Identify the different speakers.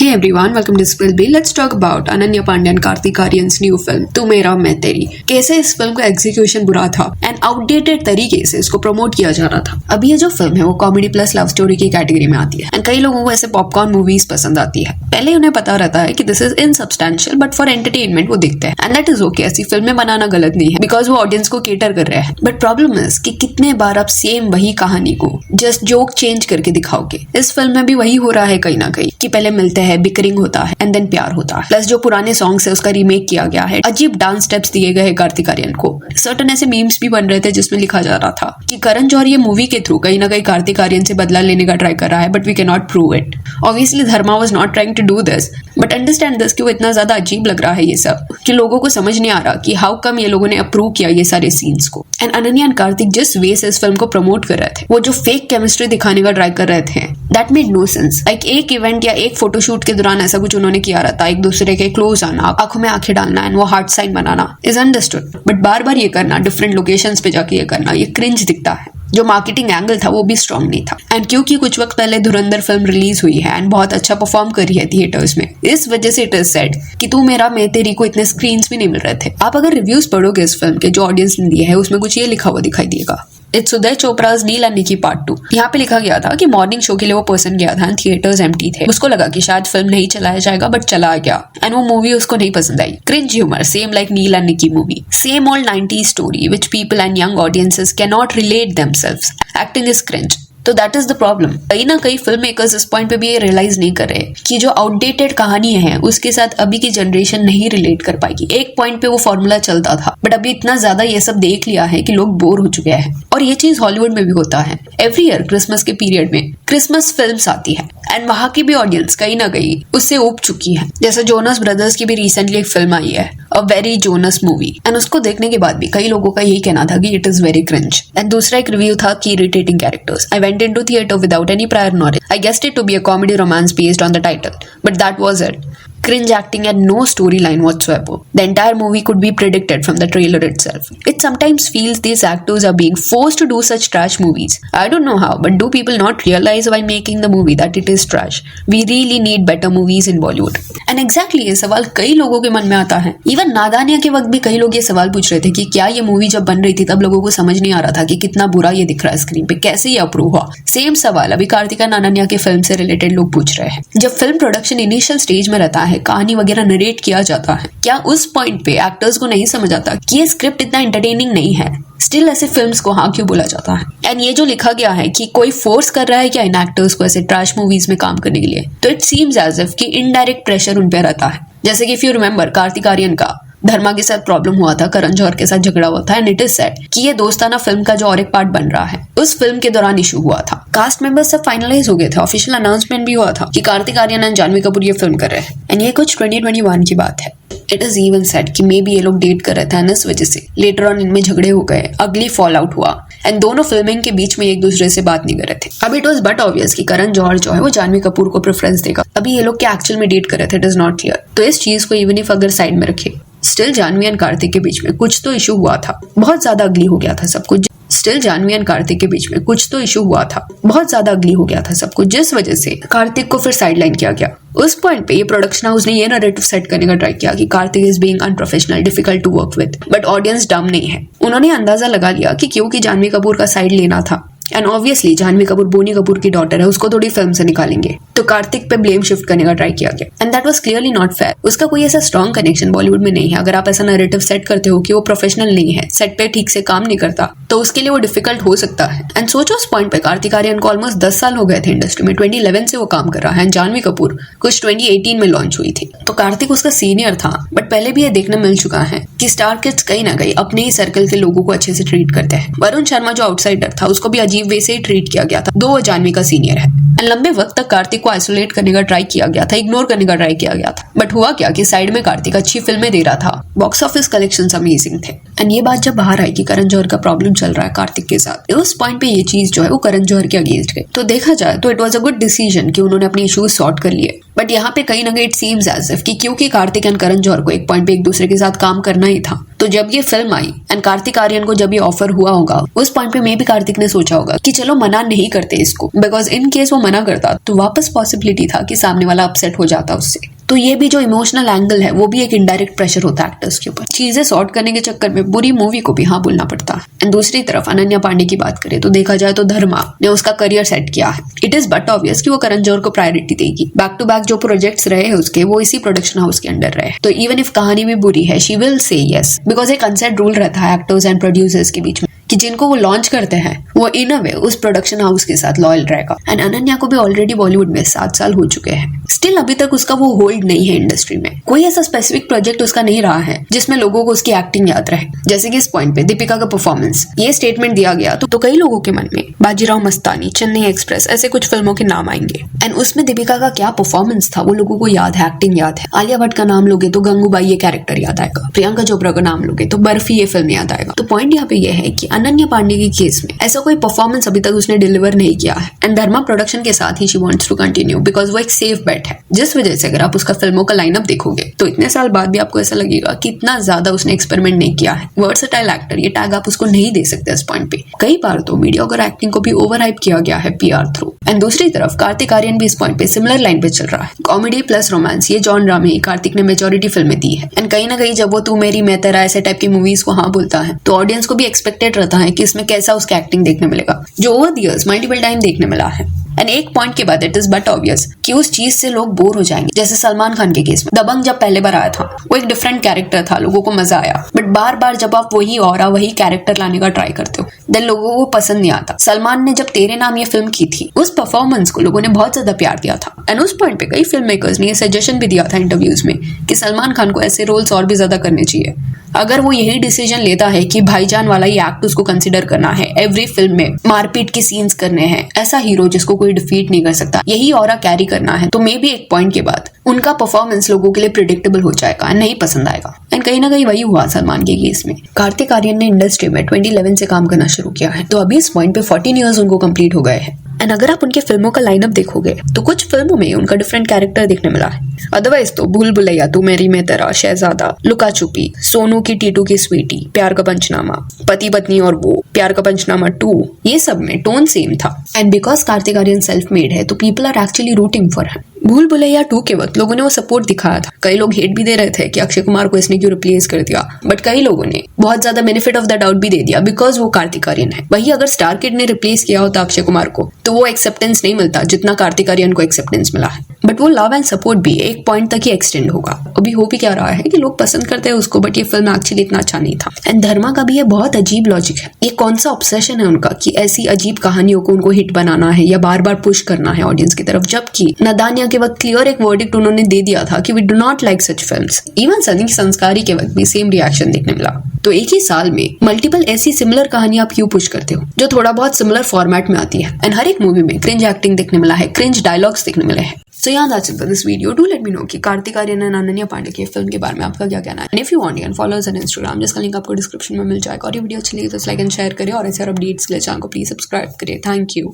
Speaker 1: Hey everyone, welcome to Spill Bee. Let's talk about Ananya Pandey and Kartik Aaryan's new film तू मेरा मैं तेरी। कैसे इस फिल्म का एग्जीक्यूशन बुरा था एंड आउटडेटेड तरीके से इसको प्रमोट किया जा रहा था। अभी ये जो फिल्म है वो कॉमेडी प्लस लव स्टोरी की कैटेगरी में आती है एंड कई लोगों को ऐसे पॉपकॉर्न मूवीज पसंद आती है। पहले उन्हें पता रहता है कि this is इनसब्सटेंशियल but for entertainment वो देखते हैं एंड दैट इज ओके। ऐसी फिल्में बनाना गलत नहीं है बिकॉज वो ऑडियंस को केटर कर रहे हैं। बट प्रॉब्लम इज कि कितने बार आप सेम वही कहानी को जस्ट जोक चेंज करके दिखाओगे। इस फिल्म में भी वही हो रहा है कहीं ना कहीं कि पहले मिलते हैं, बिकरिंग होता है एंड देन प्यार होता है। प्लस जो पुराने सॉन्ग्स है उसका रीमेक किया गया है। अजीब डांस स्टेप्स दिए गए कार्तिक आर्यन को। सर्टेन ऐसे मीम्स भी बन रहे थे जिसमें लिखा जा रहा था कि करण जौहर ये मूवी के थ्रू कहीं ना कहीं कार्तिक आर्यन से बदला लेने का ट्राई कर रहा है but we can not prove it. Obviously Dharma was not trying to do this but understand this कि वो इतना ज्यादा अजीब लग रहा है ये सब कि लोगों को समझ नहीं आ रहा कि हाउ कम ये लोगों ने अप्रूव किया ये सारे सीन्स को। एंड अनन्या एंड कार्तिक जिस वे से इस फिल्म को प्रमोट कर रहे थे, वो जो फेक केमिस्ट्री दिखाने का ट्राई कर रहे थे, that made no sense. Like एक इवेंट या एक फोटोशूट के दौरान ऐसा कुछ उन्होंने किया रहता, एक दूसरे के क्लोज आना, आंखों में आंखें डालना एंड वो हार्ट साइन बनाना इज अंडरस्टूड। बट बार बार ये करना, डिफरेंट लोकेशंस पे जाके ये करना, ये क्रिंज दिखता है। जो मार्केटिंग एंगल था वो भी स्ट्रॉन्ग नहीं था। एंड क्योंकि कुछ वक्त पहले धुरंधर फिल्म रिलीज हुई है एंड बहुत अच्छा परफॉर्म करी है थिएटर्स में, इस वजह से इट इज सेड कि तू मेरा मैं तेरी को इतने स्क्रीन्स भी नहीं मिल रहे थे। आप अगर रिव्यूज पढ़ोगे इस फिल्म के जो ऑडियंस ने दिए है उसमें कुछ ये लिखा हुआ दिखाई देगा, it's Uday Chopra's Neal and Nikki part 2। यहाँ पे लिखा गया था कि मॉर्निंग शो के लिए वो पर्सन गया था, थिएटर्स एम्प्टी थे। उसको लगा कि शायद फिल्म नहीं चलाया जाएगा बट चला गया एंड वो मूवी उसको नहीं पसंद आई। Cringe humour same like Neal and Nikki movie, same old 90s story which people and young audiences can not relate themselves. Acting is cringe. तो दैट इज द प्रॉब्लम। कहीं ना कहीं फिल्म मेकर्स इस point पे भी ये realise नहीं कर रहे कि जो आउटडेटेड कहानी है उसके साथ अभी की जनरेशन नहीं रिलेट कर पाएगी। एक पॉइंट पे वो फॉर्मूला चलता था बट अभी इतना ज्यादा ये सब देख लिया है कि लोग बोर हो चुके हैं। और ये चीज हॉलीवुड में भी होता है। एवरी ईयर क्रिसमस के पीरियड में क्रिसमस फिल्म्स आती है एंड वहां की भी ऑडियंस कहीं ना कहीं उससे ऊब चुकी है। जैसे जोनस ब्रदर्स की भी रिसेंटली एक फिल्म आई है, a very Jonas movie, and उसको देखने के बाद भी कई लोगों का यही कहना था कि it is very cringe. And दूसरा एक रिव्यू था कि irritating characters. I went into theatre without any prior knowledge. I guessed it to be a comedy romance based on the title, but that was it. Cringe acting and no storyline whatsoever. The entire movie could be predicted from the trailer itself. It sometimes feels these actors are being forced to do such trash movies. I don't know how, but do people not realize while making the movie that it is trash? We really need better movies in Bollywood. And exactly ये सवाल कई लोगों के मन में आता है। Even नादानिया के वक्त भी कई लोग ये सवाल पूछ रहे थे कि क्या ये मूवी जब बन रही थी तब लोगों को समझ नहीं आ रहा था कि कितना बुरा ये दिख रहा है स्क्रीन पे, कैसे ये अप्रूव हुआ। सेम सवाल अभी कार्तिक एंड अनन्या के फिल्म से रिलेटेड लोग पूछ रहे हैं। जब फिल्म प्रोडक्शन इनिशियल स्टेज में रहता है, कहानी वगैरह नरेट किया जाता है, क्या उस पॉइंट पे एक्टर्स को नहीं समझ आता कि ये स्क्रिप्ट इतना एंटरटेनिंग नहीं है? स्टिल ऐसे फिल्म्स को हाँ क्यों बोला जाता है? एंड ये जो लिखा गया है कि कोई फोर्स कर रहा है क्या इन एक्टर्स को ऐसे ट्रैश मूवीज में काम करने के लिए, तो इट सीम्स एज इफ कि इनडायरेक्ट प्रेशर उन पे रहता है। जैसे कि if you remember Kartik Aaryan का धर्मा के साथ प्रॉब्लम हुआ था, करण जौहर के साथ झगड़ा हुआ था एंड इट इज सेड कि ये दोस्ताना फिल्म का जो और एक पार्ट बन रहा है उस फिल्म के दौरान इशू हुआ था। कास्ट मेंबर्स सब फाइनलाइज हो गए थे, ऑफिशियल अनाउंसमेंट भी हुआ था कि कार्तिक आर्यन एंड जानवी कपूर ये फिल्म कर रहे हैं एंड ये कुछ 2021 की बात है। इट इज इवन सेड कि मे बी ये लोग डेट कर रहे थे एंड इस वजह से लेटर ऑन इनमें झगड़े हो गए, अगली फॉल आउट हुआ एंड दोनों फिल्मिंग के बीच में एक दूसरे से बात नहीं कर रहे थे। अब इट वॉज बट ऑब्वियस कि करण जौहर जो है वो जानवी कपूर को प्रेफरेंस देगा। अभी ये लोग क्या एक्चुअल में डेट कर रहे थे इट इज नॉट क्लियर। तो इस चीज को इवन इफ अगर साइड में रखे, स्टिल जानवी एंड कार्तिक के बीच में कुछ तो इशू हुआ था, बहुत ज्यादा अगली हो गया था सब कुछ। स्टिल जानवी एंड कार्तिक के बीच में कुछ तो इशू हुआ था, बहुत ज्यादा अगली हो गया था सब कुछ, जिस वजह से कार्तिक को फिर साइडलाइन किया गया। उस पॉइंट पे ये प्रोडक्शन हाउस ने ये नैरेटिव सेट करने का ट्राई किया कि Kartik is being unprofessional, difficult to work with, but audience dumb नहीं है। उन्होंने अंदाजा लगा लिया कि क्योंकि जानवी कपूर का साइड लेना था एंड ऑब्वियसली जानवी कपूर बोनी कपूर की डॉटर है, उसको थोड़ी फिल्म से निकालेंगे, तो कार्तिक पे ब्लेम शिफ्ट करने का ट्राई किया गया and that was clearly not fair. उसका कोई ऐसा स्ट्रॉन्ग कनेक्शन बॉलीवुड में नहीं है। अगर आप ऐसा नैरेटिव सेट करते हो कि वो प्रोफेशनल नहीं है, सेट पे ठीक से काम नहीं करता, तो उसके लिए वो डिफिकल्ट हो सकता है। एंड सोचो उस पॉइंट पे कार्तिक आर्यन को ऑलमोस्ट 10 साल हो गए थे इंडस्ट्री में, 2011 से वो काम कर रहा है एंड जानवी कपूर कुछ 2018 में लॉन्च हुई थी। तो कार्तिक उसका सीनियर था बट पहले भी ये देखने मिल चुका है कि स्टार किड्स कहीं ना कहीं अपने ही सर्कल के लोगों को अच्छे से ट्रीट करते हैं। वरुण शर्मा जो आउटसाइडर था उसको भी अजीब वे से ही ट्रीट किया गया था, दो वो जानवी का सीनियर है। एंड लंबे वक्त तक कार्तिक को आइसोलेट करने का ट्राई किया गया था, इग्नोर करने का ट्राई किया गया था। बट हुआ क्या कि साइड में कार्तिक अच्छी फिल्में दे रहा था, बॉक्स ऑफिस कलेक्शंस अमेजिंग थे। एंड ये बात जब बाहर आई कि करण जौहर का प्रॉब्लम चल रहा है कार्तिक के साथ, उस पॉइंट पे ये चीज जो है वो करण जौहर के अगेंस्ट गई। तो देखा जाए तो it was a good decision कि उन्होंने अपने इश्यूज सॉर्ट कर लिए। बट यहाँ पे कहीं ना कहीं इट सीम्स एज इफ कि क्योंकि कार्तिक एंड करण जौहर को एक पॉइंट पे एक दूसरे के साथ काम करना ही था, तो जब ये फिल्म आई एंड कार्तिक आर्यन को जब ये ऑफर हुआ होगा, उस पॉइंट पे मे भी कार्तिक ने सोचा होगा कि चलो मना नहीं करते इसको, बिकॉज इन केस वो मना करता तो वापस पॉसिबिलिटी था कि सामने वाला अपसेट हो जाता उससे। तो ये भी जो इमोशनल एंगल है वो भी एक इनडायरेक्ट प्रेशर होता है एक्टर्स के ऊपर। चीजें सॉर्ट करने के चक्कर में बुरी मूवी को भी हाँ बोलना पड़ता है। एंड दूसरी तरफ अनन्या पांडे की बात करें तो देखा जाए तो धर्मा ने उसका करियर सेट किया है। इट इज बट ऑब्वियस कि वो करण जौहर को प्रायोरिटी देगी। बैक टू बैक जो प्रोजेक्ट्स रहे हैं उसके, वो इसी प्रोडक्शन हाउस के अंडर रहे, तो इवन इफ कहानी भी बुरी है she will say yes, because एक अनसेट रूल रहता है एक्टर्स एंड प्रोड्यूसर्स के बीच में कि जिनको वो लॉन्च करते हैं वो इन अ वे उस प्रोडक्शन हाउस के साथ लॉयल रहेगा। एंड अनन्या को भी ऑलरेडी बॉलीवुड में 7 साल हो चुके हैं, स्टिल अभी तक उसका वो होल्ड नहीं है इंडस्ट्री में। कोई ऐसा स्पेसिफिक प्रोजेक्ट उसका नहीं रहा है जिसमें लोगों को उसकी एक्टिंग याद रहे। जैसे कि इस पॉइंट पे दीपिका का परफॉर्मेंस, ये स्टेटमेंट दिया गया तो कई लोगों के मन में बाजीराव मस्तानी, चेन्नई एक्सप्रेस ऐसे कुछ फिल्मों के नाम आएंगे। एंड उसमें दीपिका का क्या परफॉर्मेंस था वो लोगों को याद है, एक्टिंग याद है। आलिया भट्ट का नाम लोगे तो गंगूबाई ये कैरेक्टर याद आएगा, प्रियंका चोपड़ा का नाम लोगे तो बर्फी ये फिल्म याद आएगा। तो पॉइंट यहाँ पे ये है कि अनन्या पांडे की केस में ऐसा कोई परफॉर्मेंस अभी तक उसने डिलीवर नहीं किया है। एंड धर्मा प्रोडक्शन के साथ ही she wants to continue because वो एक सेफ बेट है, जिस वजह से अगर आप उसका फिल्मों का लाइनअप देखोगे तो इतने साल बाद भी आपको ऐसा लगेगा कि इतना ज्यादा उसने एक्सपेरिमेंट नहीं किया है। वर्सेटाइल एक्टर ये टैग आप उसको नहीं दे सकते इस पॉइंट पे। कई बार तो मीडियोकर एक्टिंग को भी ओवर हाइप किया गया है पीआर थ्रू। एंड दूसरी तरफ कार्तिक आर्यन भी इस पॉइंट पे सिमिलर लाइन पे चल रहा है। कॉमेडी प्लस रोमांस ये जॉनरा में कार्तिक ने मेजोरिटी फिल्में दी है। एंड कहीं ना कहीं जब वो तू मेरी मैं तेरा ऐसे टाइप की मूवीज को हाँ बोलता है तो ऑडियंस को भी एक्सपेक्टेड रहता है कि इसमें कैसा उसका एक्टिंग देखने मिलेगा, जो over the years multiple time देखने मिला है। एंड एक पॉइंट के बाद इट इज बट ऑब्वियस कि उस चीज से लोग बोर हो जाएंगे। जैसे सलमान खान के केस में दबंग जब पहले बार आया था वो एक डिफरेंट कैरेक्टर था, लोगों को मजा आया, बट बार बार जब आप वही ऑरा वही कैरेक्टर लाने का ट्राई करते हो देन लोगों को पसंद नहीं आता। सलमान ने जब तेरे नाम ये फिल्म की थी उस परफॉर्मेंस को लोगों ने बहुत ज्यादा प्यार दिया था। एंड उस पॉइंट पे कई फिल्म मेकर्स ने ये सजेशन भी दिया था इंटरव्यूज में कि सलमान खान को ऐसे रोल्स और भी ज्यादा करने चाहिए। अगर वो यही डिसीजन लेता है कि भाईजान वाला ही एक्ट उसको कंसिडर करना है, एवरी फिल्म में मारपीट के सीन्स करने हैं, ऐसा हीरो जिसको कोई डिफीट नहीं कर सकता, यही ऑरा कैरी करना है, तो मे बी एक पॉइंट के बाद उनका परफॉर्मेंस लोगों के लिए प्रिडिक्टेबल हो जाएगा, नहीं पसंद आएगा। एंड कहीं ना कहीं वही हुआ सलमान के केस में। कार्तिक आर्यन ने इंडस्ट्री में 2011 से काम करना शुरू किया है, तो अभी इस पॉइंट पे 14 ईयर्स उनको कंप्लीट हो गए हैं। एंड अगर आप उनके फिल्मों का लाइनअप देखोगे तो कुछ फिल्मों में उनका डिफरेंट कैरेक्टर देखने मिला है। अदरवाइज तो भूल भुलैया, तू मेरी मैं तेरा, शहजादा, लुका छुपी, सोनू की टीटू की स्वीटी, प्यार का पंचनामा, पति पत्नी और वो, प्यार का पंचनामा 2, ये सब में टोन सेम था। And because Kartik Aaryan self made है तो people are actually rooting for him. Bhool Bhulaiyaa 2 के वक्त लोगों ने वो सपोर्ट दिखाया था। कई लोग हेट भी दे रहे थे कि अक्षय कुमार को इसने क्यों रिप्लेस कर दिया, बट कई लोगों ने बहुत ज्यादा बेनिफिट ऑफ द डाउट भी दे दिया बिकॉज वो कार्तिक आर्यन है। वही अगर स्टार किड ने रिप्लेस किया होता अक्षय कुमार को तो वो एक्सेप्टेंस नहीं मिलता जितना कार्तिक आर्यन को एक्सेप्टेंस मिला है। बट वो लव एंड सपोर्ट भी एक पॉइंट तक ही एक्सटेंड होगा। अभी हो भी क्या रहा है कि लोग पसंद करते हैं उसको, बट ये फिल्म एक्चुअली इतना अच्छा नहीं था। एंड धर्मा का भी ये बहुत अजीब लॉजिक है, ये कौन सा ऑब्सेशन है उनका कि ऐसी अजीब कहानियों को उनको हिट बनाना है या बार बार पुश करना है ऑडियंस की तरफ, जबकि नदानिया के वक्त क्लियर एक वर्डिक्ट उन्होंने दे दिया था कि we do not like such films. Even Sunny Sanskari के वक्त भी सेम रिएक्शन देखने मिला। तो एक ही साल में मल्टीपल ऐसी सिमिलर कहानियां आप क्यों पुश करते हो जो थोड़ा बहुत सिमिलर फॉर्मेट में आती है। एंड हर एक मूवी में क्रिंज एक्टिंग देखने मिला है, क्रिंज डायलॉग्स देखने मिले हैं। So yeah, that's it for this video. Do let me know कि कार्तिक आर्यन और अनन्या पांडे की फिल्म के बारे में आपका क्या कहना है। And if you want, you can follow us on Instagram, जिसका लिंक आपको डिस्क्रिप्शन में मिल जाएगा। और ये वीडियो अच्छी लगी तो लाइक एंड शेयर करिए और ऐसे और अपडेट्स के लिए चैनल को प्लीज सब्सक्राइब करिए। Thank you.